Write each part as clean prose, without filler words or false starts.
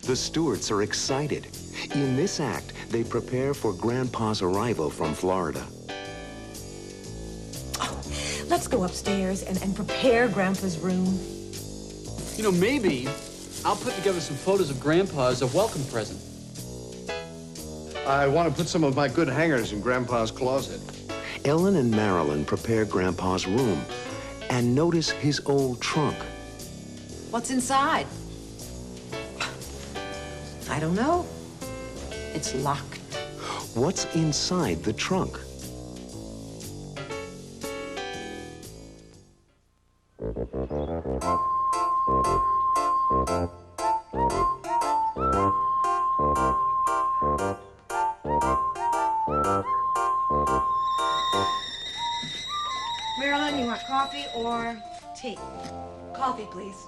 The Stewarts are excited. In this act, they prepare for Grandpa's arrival from Florida. Oh, let's go upstairs and prepare Grandpa's room. You know, maybe I'll put together some photos of Grandpa as a welcome present. I want to put some of my good hangers in Grandpa's closet. Ellen and Marilyn prepare Grandpa's room and notice his old trunk. What's inside? I don't know. It's locked. What's inside the trunk? Marilyn, you want coffee or tea? Coffee, please.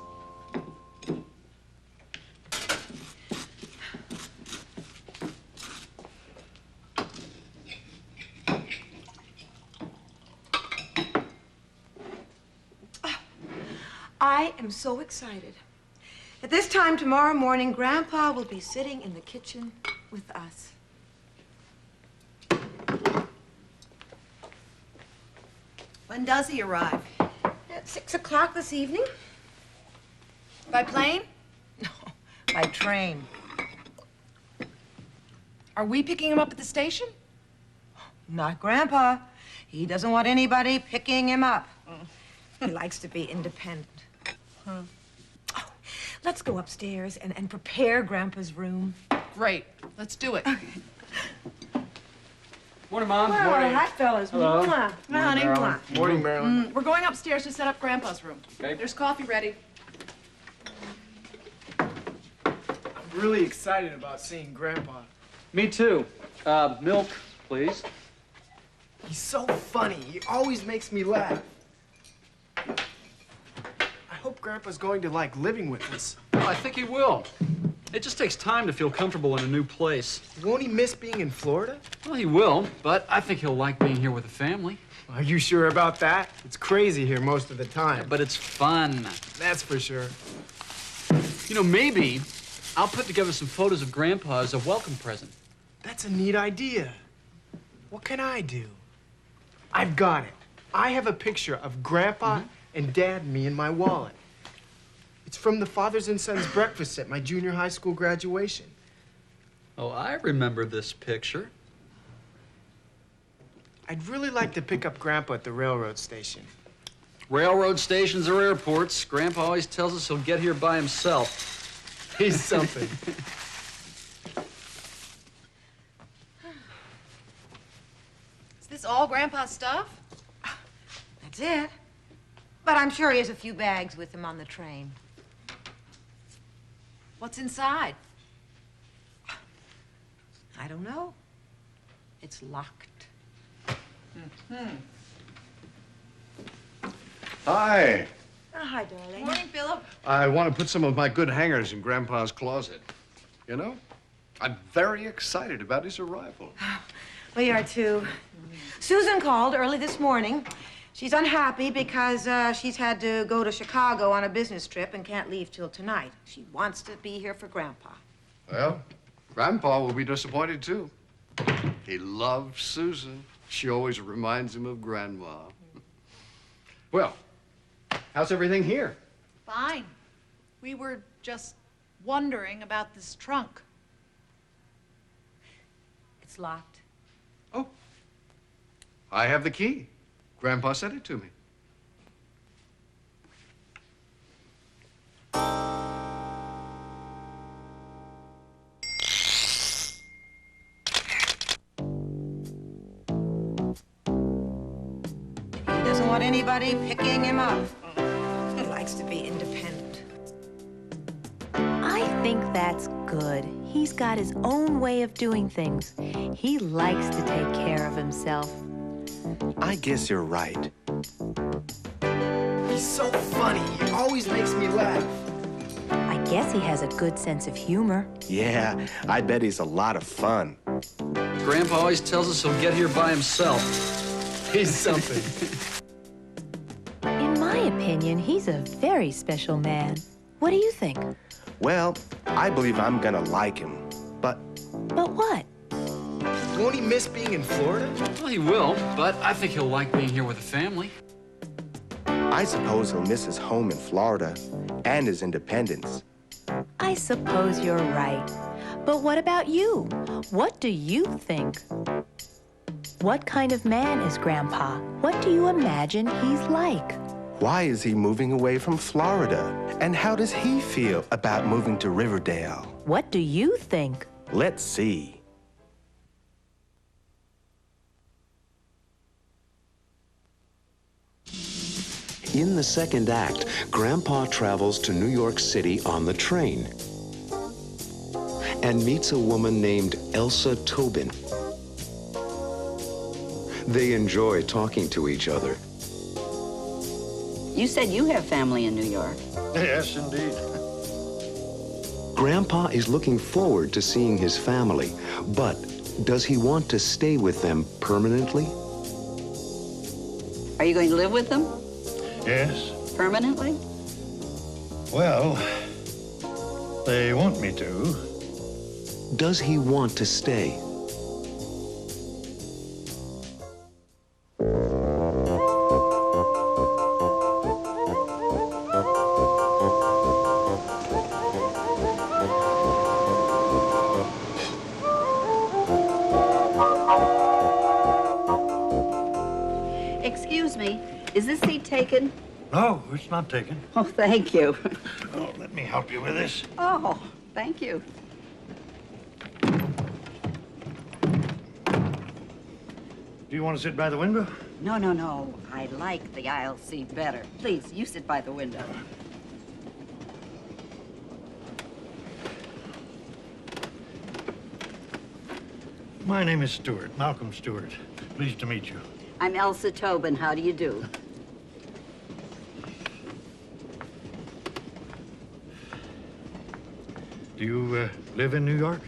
I am so excited. At this time tomorrow morning, Grandpa will be sitting in the kitchen with us. When does he arrive? At 6 o'clock this evening? By plane? No, by train. Are we picking him up at the station? Not Grandpa. He doesn't want anybody picking him up. He likes to be independent. Oh, let's go upstairs and prepare Grandpa's room. Great. Let's do it. Morning, Mom. Well, Morning. hi, fellas. Hello. Mwah. Honey, mwah. Morning, Marilyn. We're going upstairs to set up Grandpa's room. Okay. There's coffee ready. I'm really excited about seeing Grandpa. Me too. Milk, please. He's so funny. He always makes me laugh. I hope Grandpa's going to like living with us. Well, I think he will. It just takes time to feel comfortable in a new place. Won't he miss being in Florida? Well, he will, but I think he'll like being here with the family. Are you sure about that? It's crazy here most of the time. But it's fun. That's for sure. You know, maybe I'll put together some photos of Grandpa as a welcome present. That's a neat idea. What can I do? I've got it. I have a picture of Grandpa and Dad and me in my wallet. It's from the Fathers and Sons breakfast at my junior high school graduation. Oh, I remember this picture. I'd really like to pick up Grandpa at the railroad station. Railroad stations or airports, Grandpa always tells us he'll get here by himself. He's something. Is this all Grandpa's stuff? That's it. But I'm sure he has a few bags with him on the train. What's inside? I don't know. It's locked. Hi. Oh, hi, darling. Morning, Philip. I want to put some of my good hangers in Grandpa's closet. You know, I'm very excited about his arrival. We are too. Susan called early this morning. She's unhappy because she's had to go to Chicago on a business trip and can't leave till tonight. She wants to be here for Grandpa. Well, Grandpa will be disappointed, too. He loves Susan. She always reminds him of Grandma. Well, how's everything here? Fine. We were just wondering about this trunk. It's locked. Oh, I have the key. Grandpa sent it to me. He doesn't want anybody picking him up. He likes to be independent. I think that's good. He's got his own way of doing things. He likes to take care of himself. I guess you're right. He's so funny. He always makes me laugh. I guess he has a good sense of humor. Yeah, I bet he's a lot of fun. Grandpa always tells us he'll get here by himself. He's something. In my opinion, he's a very special man. What do you think? Well, I believe I'm gonna like him, but... But what? Won't he miss being in Florida? Well, he will, but I think he'll like being here with the family. I suppose he'll miss his home in Florida and his independence. I suppose you're right. But what about you? What do you think? What kind of man is Grandpa? What do you imagine he's like? Why is he moving away from Florida? And how does he feel about moving to Riverdale? What do you think? Let's see. In the second act, Grandpa travels to New York City on the train and meets a woman named Elsa Tobin. They enjoy talking to each other. You said you have family in New York. Yes, indeed. Grandpa is looking forward to seeing his family, but does he want to stay with them permanently? Are you going to live with them Yes. permanently? Well, they want me to. Does he want to stay? Excuse me, is this seat taken? No, it's not taken. Oh, thank you. Oh, let me help you with this. Oh, thank you. Do you want to sit by the window? No, no, no. I like the aisle seat better. Please, you sit by the window. My name is Stewart, Malcolm Stewart. Pleased to meet you. I'm Elsa Tobin. How do you do? Do you live in New York?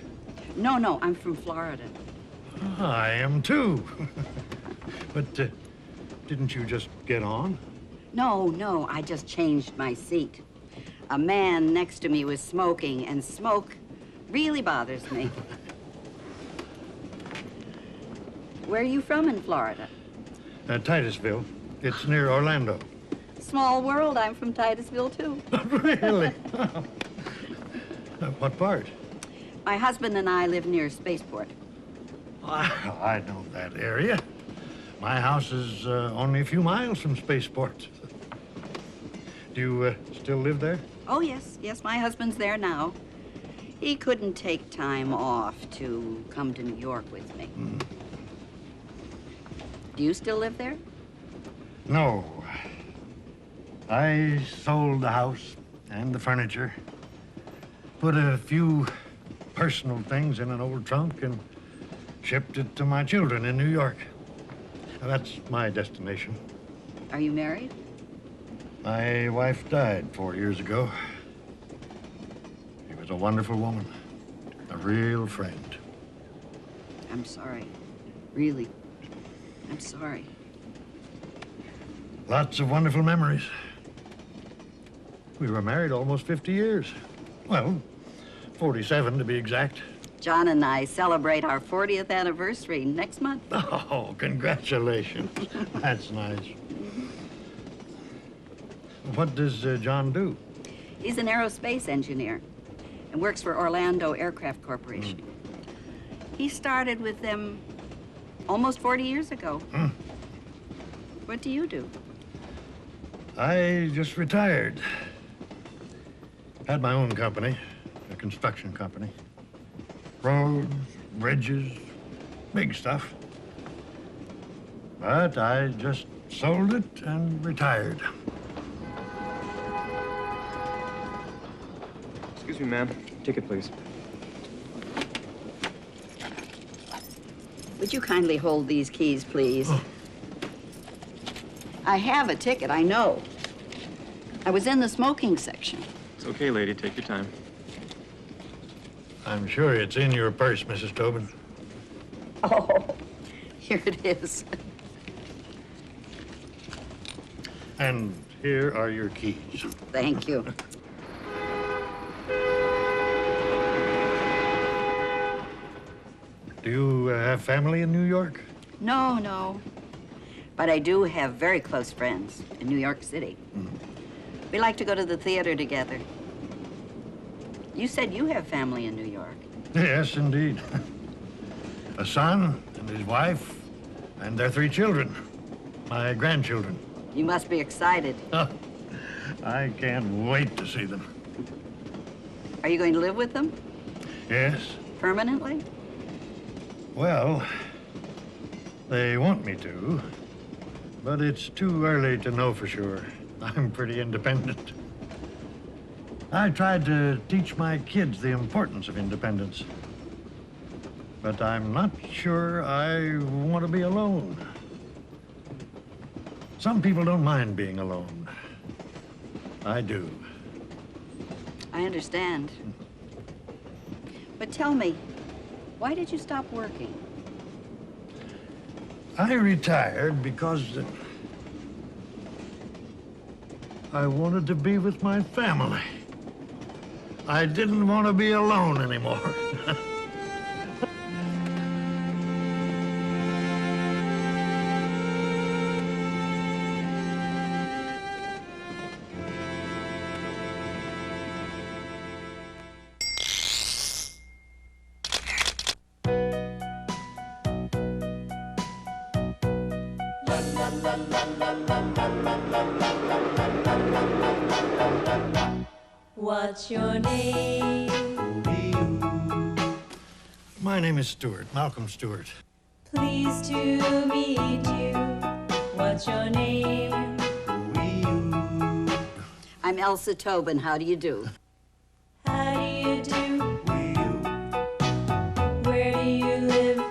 No, no, I'm from Florida. I am too. But didn't you just get on? No, no, I just changed my seat. A man next to me was smoking, and smoke really bothers me. Where are you from in Florida? Titusville. It's near Orlando. Small world. I'm from Titusville, too. Really? What part? My husband and I live near Spaceport. I know that area. My house is only a few miles from Spaceport. Do you still live there? Oh, yes. Yes, my husband's there now. He couldn't take time off to come to New York with me. Mm. Do you still live there? No. I sold the house and the furniture, put a few personal things in an old trunk, and shipped it to my children in New York. That's my destination. Are you married? My wife died 4 years ago. She was a wonderful woman, a real friend. I'm sorry. Really. I'm sorry. Lots of wonderful memories. We were married almost 50 years. Well, 47 to be exact. John and I celebrate our 40th anniversary next month. Oh, congratulations. That's nice. What does John do? He's an aerospace engineer and works for Orlando Aircraft Corporation. He started with them almost 40 years ago. What do you do? I just retired. Had my own company, a construction company. Roads, bridges, big stuff. But I just sold it and retired. Excuse me, ma'am. Ticket, please. Would you kindly hold these keys, please? Oh. I have a ticket, I know. I was in the smoking section. It's okay, lady. Take your time. I'm sure it's in your purse, Mrs. Tobin. Oh, here it is. And here are your keys. Thank you. have family in New York? No, no. But I do have very close friends in New York City. We like to go to the theater together. You said you have family in New York. Yes, indeed. A son and his wife and their 3 children, my grandchildren. You must be excited. I can't wait to see them. Are you going to live with them? Yes. Permanently? Well, they want me to, but it's too early to know for sure. I'm pretty independent. I tried to teach my kids the importance of independence, but I'm not sure I want to be alone. Some people don't mind being alone. I do. I understand. But tell me, why did you stop working? I retired because I wanted to be with my family. I didn't want to be alone anymore. What's your name? My name is Stewart, Malcolm Stewart. Pleased to meet you. What's your name? I'm Elsa Tobin. How do you do? How do you do? Where do you live?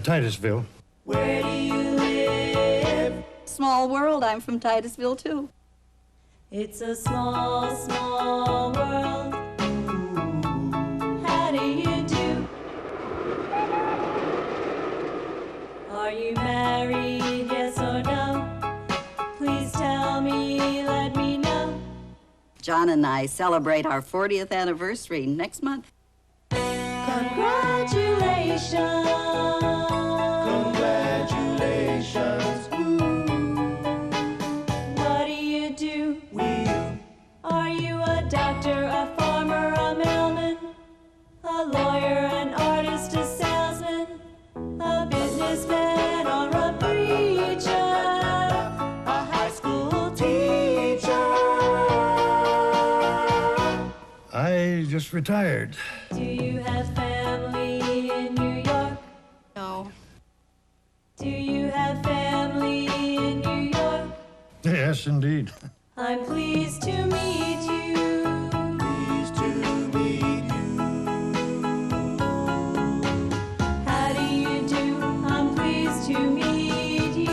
Titusville. Where do you live? Small world. I'm from Titusville, too. It's a small, small world. How do you do? Are you married, yes or no? Please tell me, let me know. John and I celebrate our 40th anniversary next month. Congratulations. Congratulations. What do you do? Are you a doctor, a farmer, a mailman, a lawyer, an artist, a salesman, a businessman, or a preacher, a high school teacher? I just retired. Do you have family in New York? No. Do you have family in New York? Yes, indeed. I'm pleased to meet you. Pleased to meet you. How do you do? I'm pleased to meet you.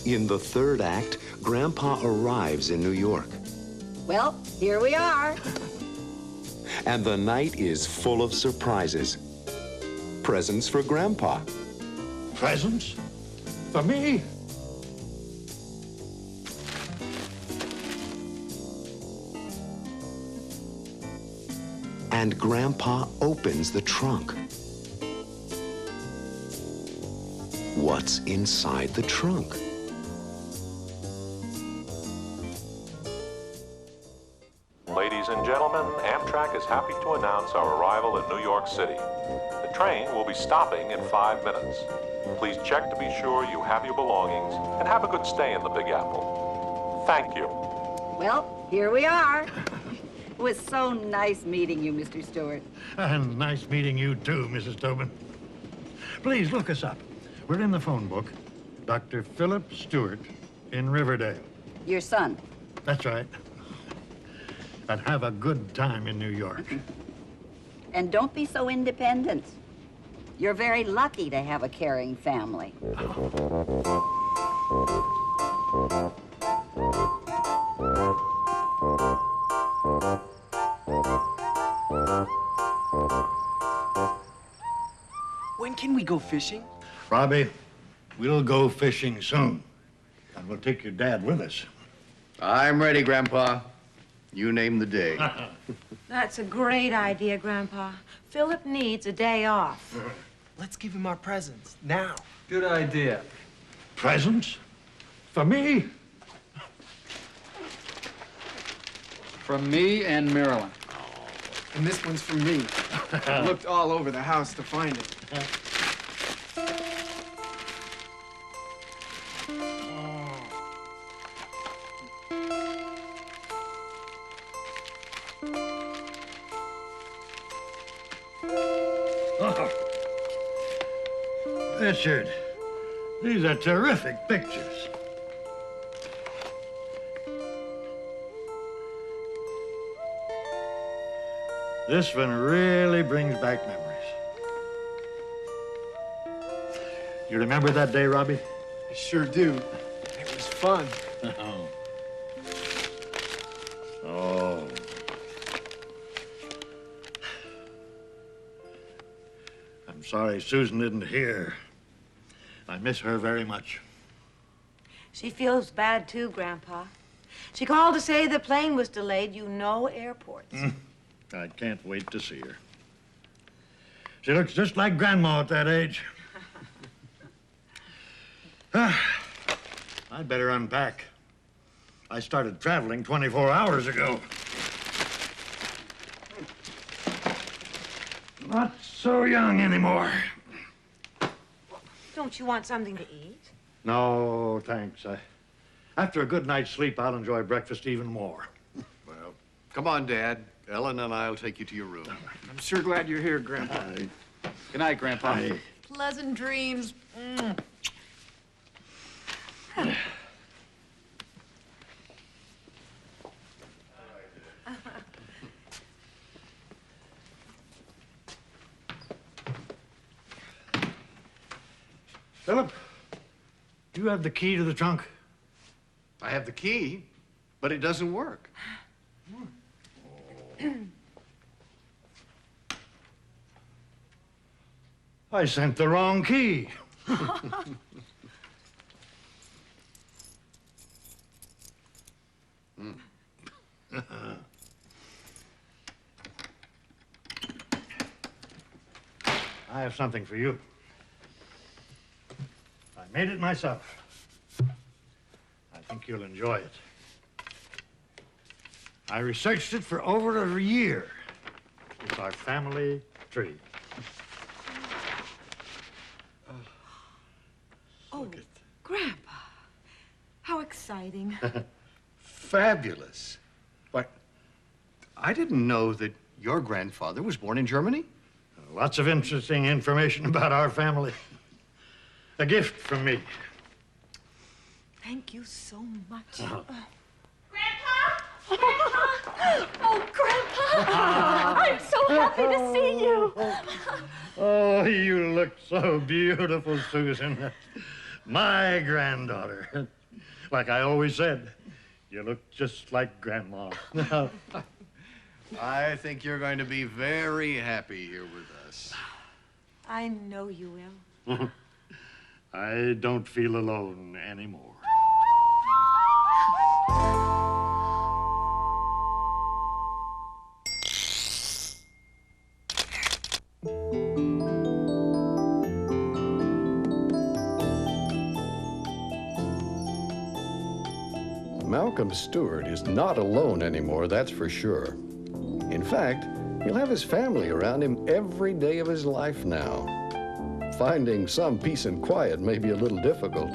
In the third act, Grandpa arrives in New York. Well, here we are. And the night is full of surprises. Presents for Grandpa. Presents? For me? And Grandpa opens the trunk. What's inside the trunk? Ladies and gentlemen, Amtrak is happy to announce our arrival in New York City. The train will be stopping in 5 minutes. Please check to be sure you have your belongings and have a good stay in the Big Apple. Thank you. Well, here we are. It was so nice meeting you, Mr. Stewart. And nice meeting you too, Mrs. Tobin. Please look us up. We're in the phone book. Dr. Philip Stewart in Riverdale. Your son. That's right. And have a good time in New York. And don't be so independent. You're very lucky to have a caring family. When can we go fishing? Robbie, we'll go fishing soon. And we'll take your dad with us. I'm ready, Grandpa. You name the day. That's a great idea, Grandpa. Philip needs a day off. Let's give him our presents now. Good idea. Presents? For me? From me and Marilyn. And this one's from me. I looked all over the house to find it. Oh. Richard, these are terrific pictures. This one really brings back memories. You remember that day, Robbie? I sure do. It was fun. Oh. I'm sorry Susan isn't here. I miss her very much. She feels bad too, Grandpa. She called to say the plane was delayed. You know airports. I can't wait to see her. She looks just like Grandma at that age. I'd better unpack. I started traveling 24 hours ago. Not so young anymore. Don't you want something to eat? No, thanks. After a good night's sleep, I'll enjoy breakfast even more. Well, come on, Dad. Ellen and I'll take you to your room. I'm sure glad you're here, Grandpa. Good night, Grandpa. Pleasant dreams. Philip, do you have the key to the trunk? I have the key, but it doesn't work. I sent the wrong key. I have something for you. I made it myself. I think you'll enjoy it. I researched it for over a year. It's our family tree. Oh, Grandpa, how exciting. Fabulous. But I didn't know that your grandfather was born in Germany. Lots of interesting information about our family. A gift from me. Thank you so much. Grandpa! Oh, Grandpa! I'm so happy to see you. Oh, you look so beautiful, Susan. My granddaughter. Like I always said, you look just like Grandma. I think you're going to be very happy here with us. I know you will. I don't feel alone anymore. Malcolm Stewart is not alone anymore, that's for sure. In fact, he'll have his family around him every day of his life now. Finding some peace and quiet may be a little difficult.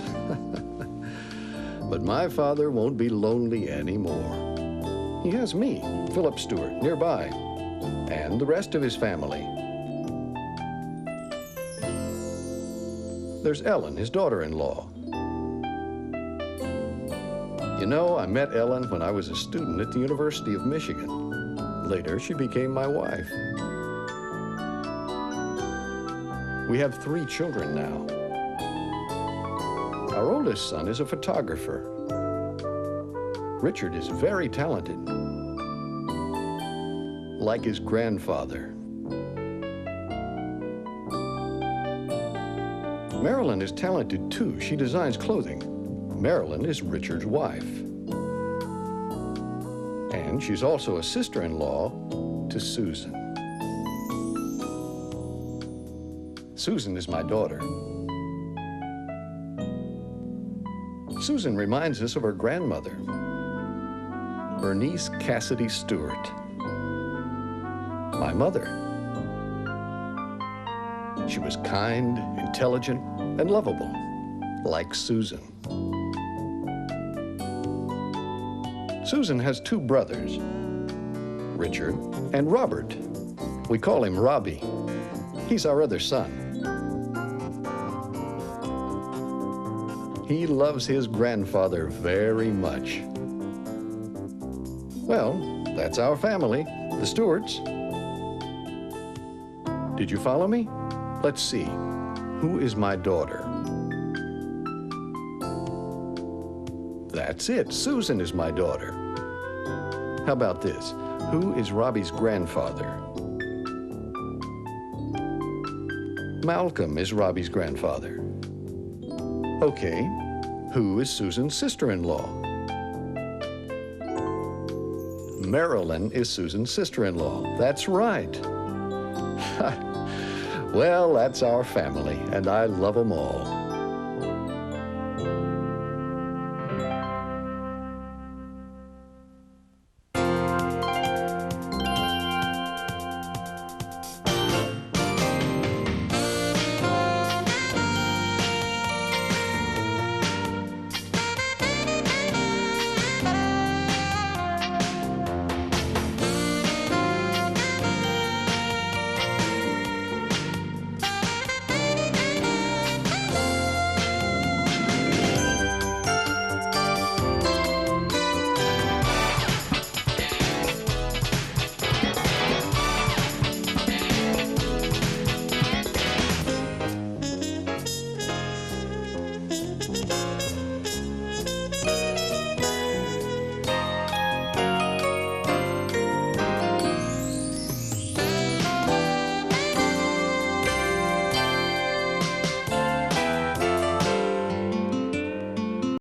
But my father won't be lonely anymore. He has me, Philip Stewart, nearby, and the rest of his family. There's Ellen, his daughter-in-law. You know, I met Ellen when I was a student at the University of Michigan. Later, she became my wife. We have 3 children now. Our oldest son is a photographer. Richard is very talented, like his grandfather. Marilyn is talented too. She designs clothing. Marilyn is Richard's wife. And she's also a sister-in-law to Susan. Susan is my daughter. Susan reminds us of her grandmother, Bernice Cassidy Stewart, my mother. She was kind, intelligent, and lovable, like Susan. Susan has two brothers, Richard and Robert. We call him Robbie. He's our other son. He loves his grandfather very much. Well, that's our family, the Stewarts. Did you follow me? Let's see. Who is my daughter? That's it. Susan is my daughter. How about this? Who is Robbie's grandfather? Malcolm is Robbie's grandfather. Okay. Who is Susan's sister-in-law? Marilyn is Susan's sister-in-law. That's right. Well, that's our family, and I love them all.